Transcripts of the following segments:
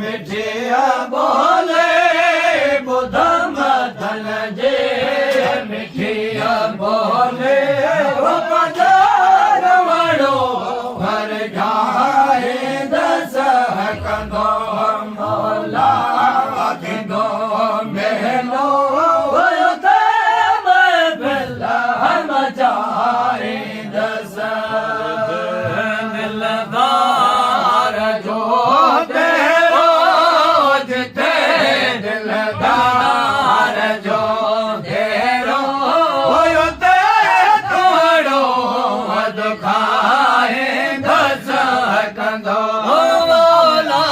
मिठिया बोले बुधम धन जे मिठिया बोले पधार वड़ो भर जाए दस कंदो मौला कंदो महलो मचाए दस दिलदार जो तेरो जिते दिलदार जो तेरो ते तोड़ो दुखाए दस कंदो मौला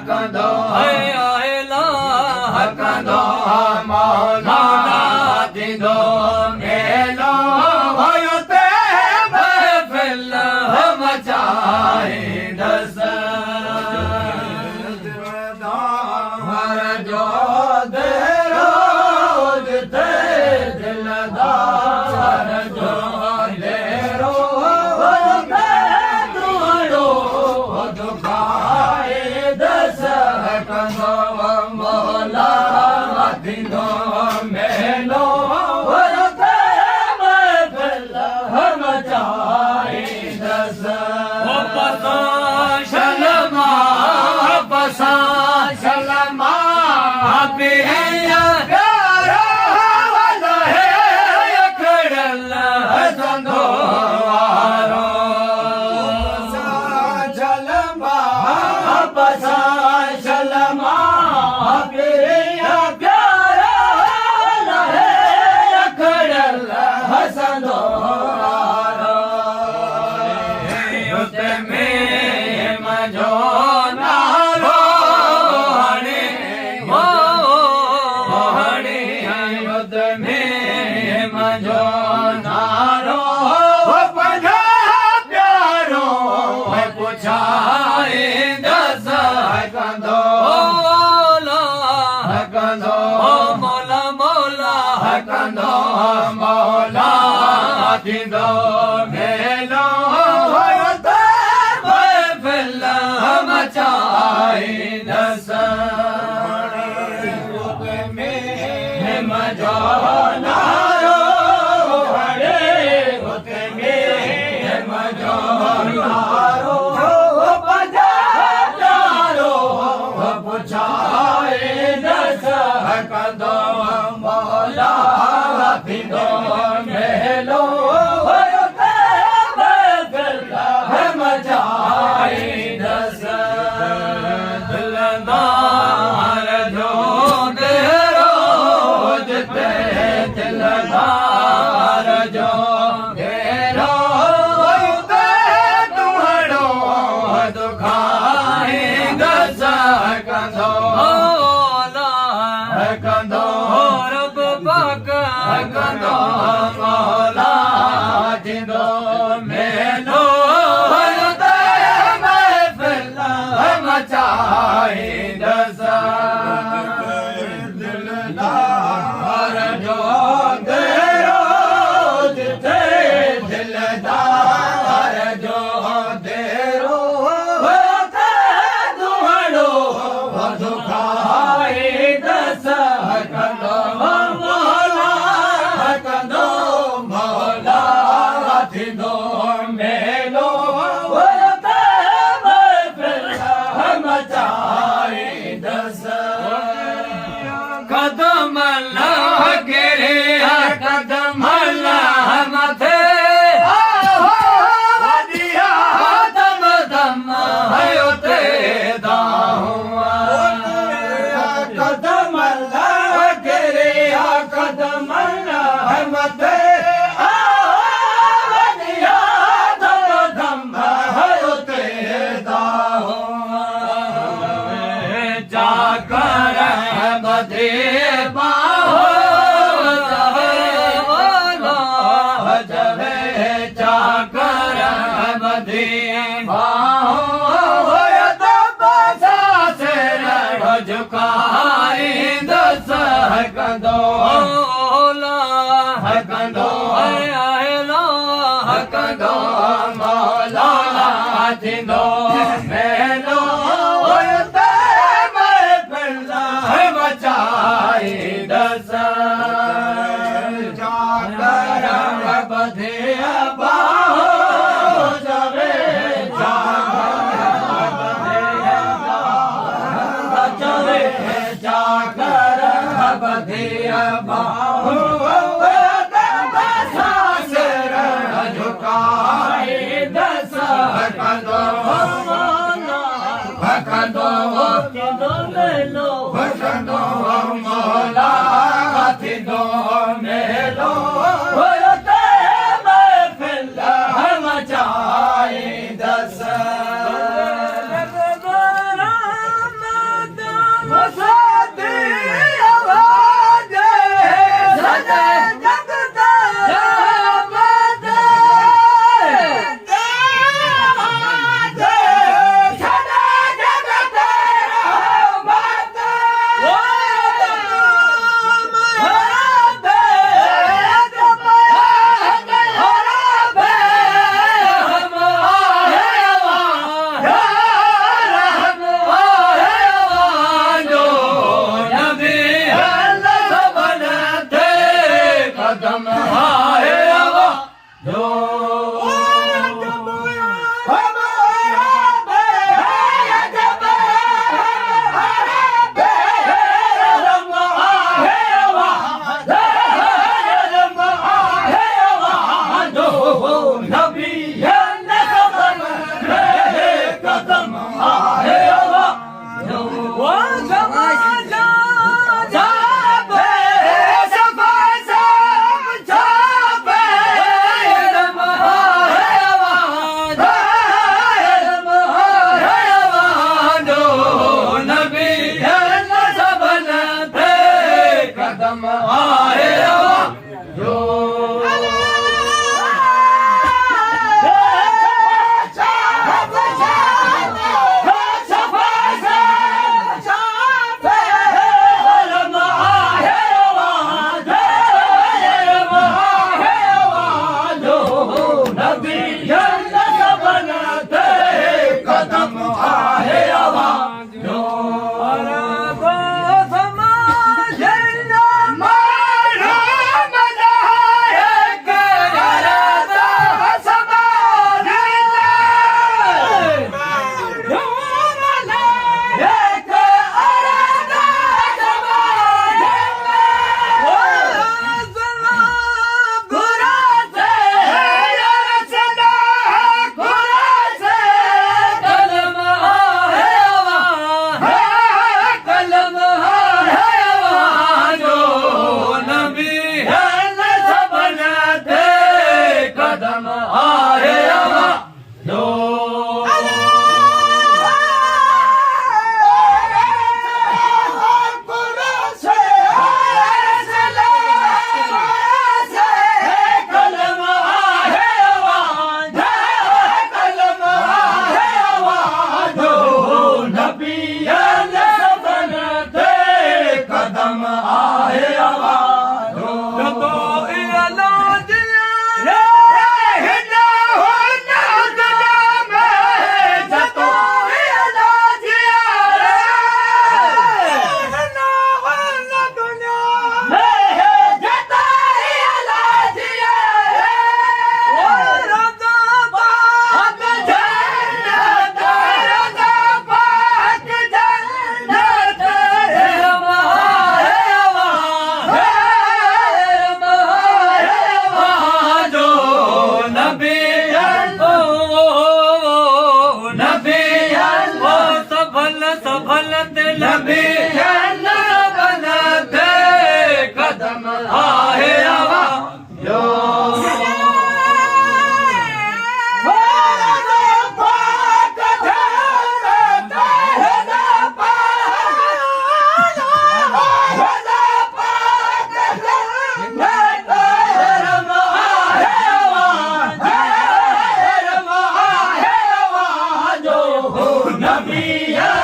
कंदो आयला कंदो मौला दीदो मेलो मचाए दस हर जो देरो जिते दिलदार जो देरो तोड़ो दुखाए दस कंदो मौला दीदो मेलो मचाए दस शलमा बसा शलमा पिया प्यारा वाला है अखड़ल संदो वारो शलमा बसा शलमा पिया प्यारा वाला है अखड़ल संदो मजो नारो हणे हो हणे युद्ध में मजो नारो पधा प्यारो पुछाए दस कंदो कंदो मौला मौला कंदो मौला थींदो मेलो मचाए दस में मजो नारो हरे में मजो नारो पधारो पुछाए दस कंदो मौला थींदो मेलो मचाए दस दिलदार जो तेरो जिते दिलदार जो तेरो तुम्हारो दुखाए दस कंदो कंदो रब पाक कंदो थींदो मेलो उते महफ़िल मचाईंदसि जागर ॿधे बाहो चवे चवे जागर ॿधे बाहो भकंदो मोला थींदो मेलो उते महफ़िल मचाईंदसि Nabiyya